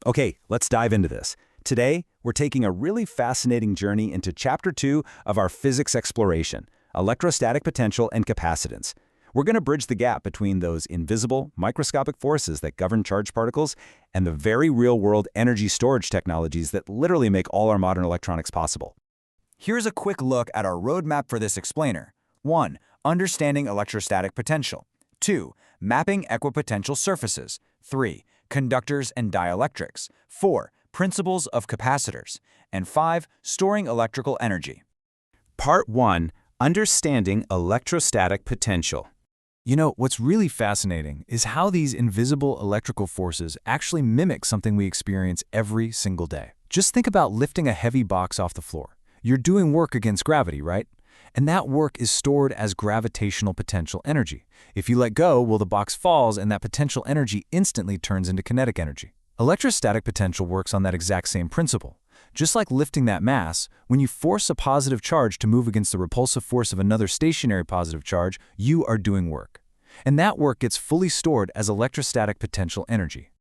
Okay, let's dive into this. Today, we're taking a really fascinating journey into Chapter 2 of our physics exploration, Electrostatic Potential and Capacitance. We're going to bridge the gap between those invisible, microscopic forces that govern charged particles and the very real-world energy storage technologies that literally make all our modern electronics possible. Here's a quick look at our roadmap for this explainer. 1. Understanding electrostatic potential. 2. Mapping equipotential surfaces. 3. Conductors and dielectrics. 4. Principles of capacitors. And 5. Storing electrical energy. Part 1. Understanding electrostatic potential. You know, what's really fascinating is how these invisible electrical forces actually mimic something we experience every single day. Just think about lifting a heavy box off the floor. You're doing work against gravity, right? And that work is stored as gravitational potential energy. If you let go, well, the box falls and that potential energy instantly turns into kinetic energy. Electrostatic potential works on that exact same principle. Just like lifting that mass, when you force a positive charge to move against the repulsive force of another stationary positive charge, you are doing work. And that work gets fully stored as electrostatic potential energy.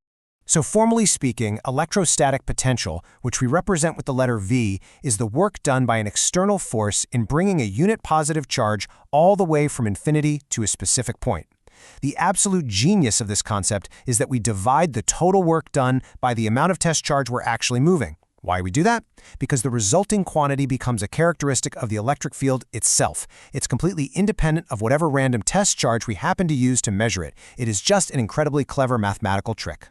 So formally speaking, electrostatic potential, which we represent with the letter V, is the work done by an external force in bringing a unit positive charge all the way from infinity to a specific point. The absolute genius of this concept is that we divide the total work done by the amount of test charge we're actually moving. Why we do that? Because the resulting quantity becomes a characteristic of the electric field itself. It's completely independent of whatever random test charge we happen to use to measure it. It is just an incredibly clever mathematical trick.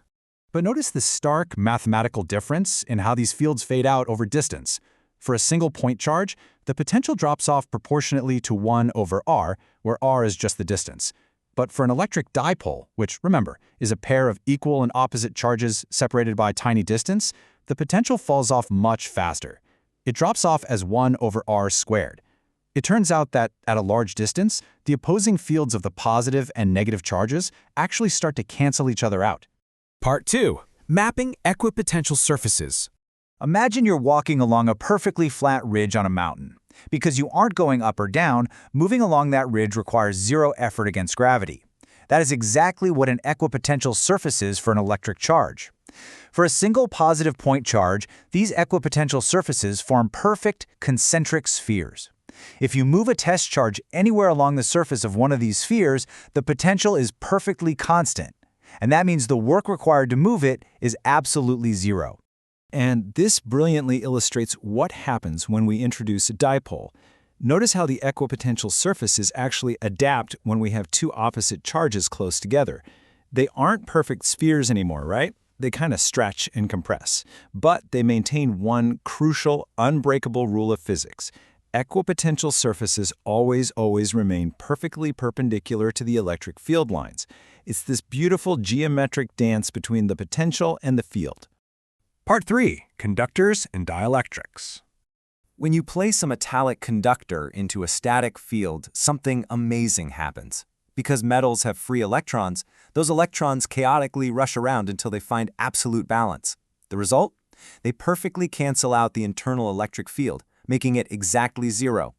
But notice the stark mathematical difference in how these fields fade out over distance. For a single point charge, the potential drops off proportionately to 1 over r, where r is just the distance. But for an electric dipole, which, remember, is a pair of equal and opposite charges separated by tiny distance, the potential falls off much faster. It drops off as 1 over r squared. It turns out that, at a large distance, the opposing fields of the positive and negative charges actually start to cancel each other out. Part 2. Mapping equipotential surfaces. Imagine you're walking along a perfectly flat ridge on a mountain. Because you aren't going up or down, moving along that ridge requires zero effort against gravity. That is exactly what an equipotential surface is for an electric charge. For a single positive point charge, these equipotential surfaces form perfect concentric spheres. If you move a test charge anywhere along the surface of one of these spheres, the potential is perfectly constant. And that means the work required to move it is absolutely zero. And this brilliantly illustrates what happens when we introduce a dipole. Notice how the equipotential surfaces actually adapt when we have two opposite charges close together. They aren't perfect spheres anymore, right? They kind of stretch and compress. But they maintain one crucial, unbreakable rule of physics. Equipotential surfaces always remain perfectly perpendicular to the electric field lines. It's this beautiful geometric dance between the potential and the field. Part 3. Conductors and Dielectrics. When you place a metallic conductor into a static field, something amazing happens. Because metals have free electrons, those electrons chaotically rush around until they find absolute balance. The result? They perfectly cancel out the internal electric field, making it exactly zero.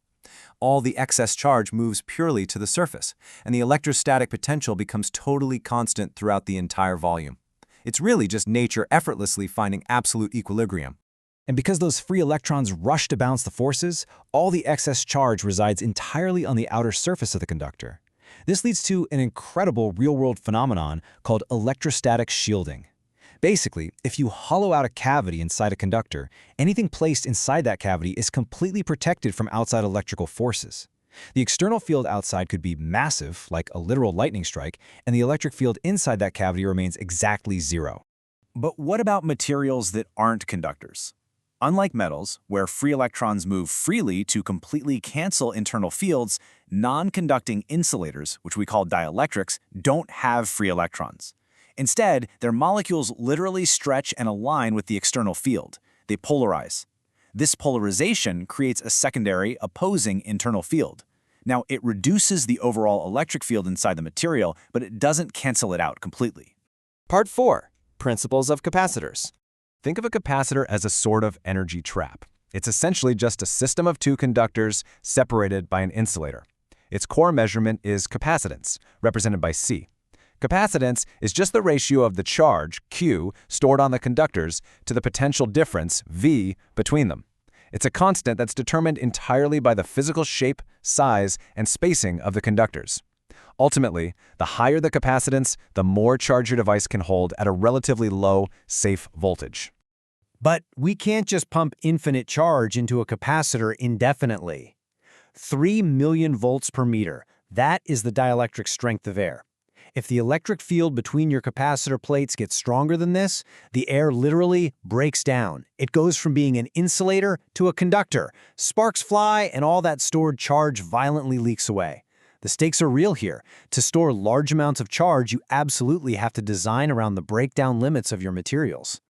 All the excess charge moves purely to the surface, and the electrostatic potential becomes totally constant throughout the entire volume. It's really just nature effortlessly finding absolute equilibrium. And because those free electrons rush to balance the forces, all the excess charge resides entirely on the outer surface of the conductor. This leads to an incredible real-world phenomenon called electrostatic shielding. Basically, if you hollow out a cavity inside a conductor, anything placed inside that cavity is completely protected from outside electrical forces. The external field outside could be massive, like a literal lightning strike, and the electric field inside that cavity remains exactly zero. But what about materials that aren't conductors? Unlike metals, where free electrons move freely to completely cancel internal fields, non-conducting insulators, which we call dielectrics, don't have free electrons. Instead, their molecules literally stretch and align with the external field. They polarize. This polarization creates a secondary, opposing internal field. Now, it reduces the overall electric field inside the material, but it doesn't cancel it out completely. Part 4. Principles of Capacitors. Think of a capacitor as a sort of energy trap. It's essentially just a system of two conductors separated by an insulator. Its core measurement is capacitance, represented by C. Capacitance is just the ratio of the charge, Q, stored on the conductors to the potential difference, V, between them. It's a constant that's determined entirely by the physical shape, size, and spacing of the conductors. Ultimately, the higher the capacitance, the more charge your device can hold at a relatively low, safe voltage. But we can't just pump infinite charge into a capacitor indefinitely. 3 million volts per meter, that is the dielectric strength of air. If the electric field between your capacitor plates gets stronger than this, the air literally breaks down. It goes from being an insulator to a conductor. Sparks fly, and all that stored charge violently leaks away. The stakes are real here. To store large amounts of charge, you absolutely have to design around the breakdown limits of your materials.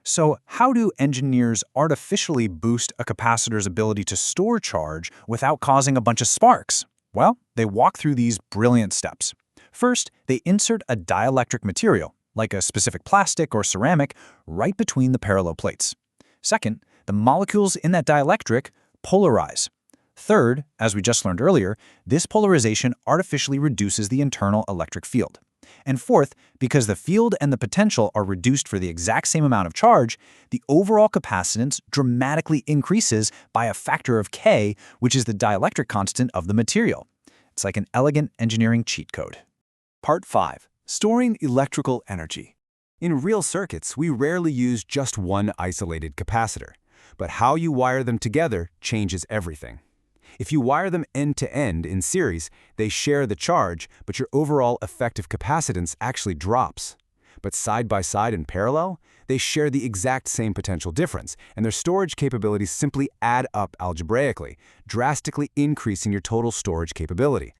So how do engineers artificially boost a capacitor's ability to store charge without causing a bunch of sparks? Well, they walk through these brilliant steps. First, they insert a dielectric material, like a specific plastic or ceramic, right between the parallel plates. Second, the molecules in that dielectric polarize. Third, as we just learned earlier, this polarization artificially reduces the internal electric field. And fourth, because the field and the potential are reduced for the exact same amount of charge, the overall capacitance dramatically increases by a factor of K, which is the dielectric constant of the material. It's like an elegant engineering cheat code. Part 5. Storing electrical energy. In real circuits, we rarely use just one isolated capacitor, but how you wire them together changes everything. If you wire them end-to-end in series, they share the charge, but your overall effective capacitance actually drops. But side by side in parallel, they share the exact same potential difference, and their storage capabilities simply add up algebraically, drastically increasing your total storage capability.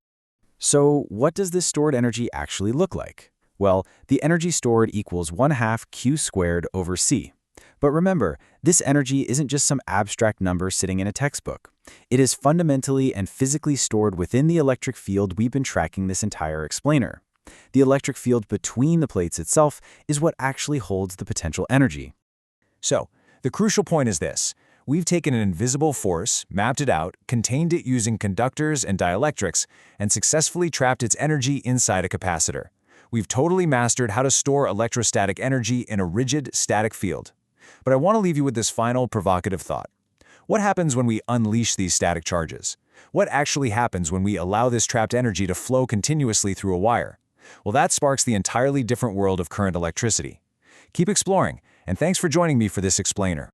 So what does this stored energy actually look like? Well, the energy stored equals 1/2 Q squared over C. But remember, this energy isn't just some abstract number sitting in a textbook. It is fundamentally and physically stored within the electric field we've been tracking this entire explainer. The electric field between the plates itself is what actually holds the potential energy. So, the crucial point is this. We've taken an invisible force, mapped it out, contained it using conductors and dielectrics, and successfully trapped its energy inside a capacitor. We've totally mastered how to store electrostatic energy in a rigid, static field. But I want to leave you with this final provocative thought. What happens when we unleash these static charges? What actually happens when we allow this trapped energy to flow continuously through a wire? Well, that sparks the entirely different world of current electricity. Keep exploring, and thanks for joining me for this explainer.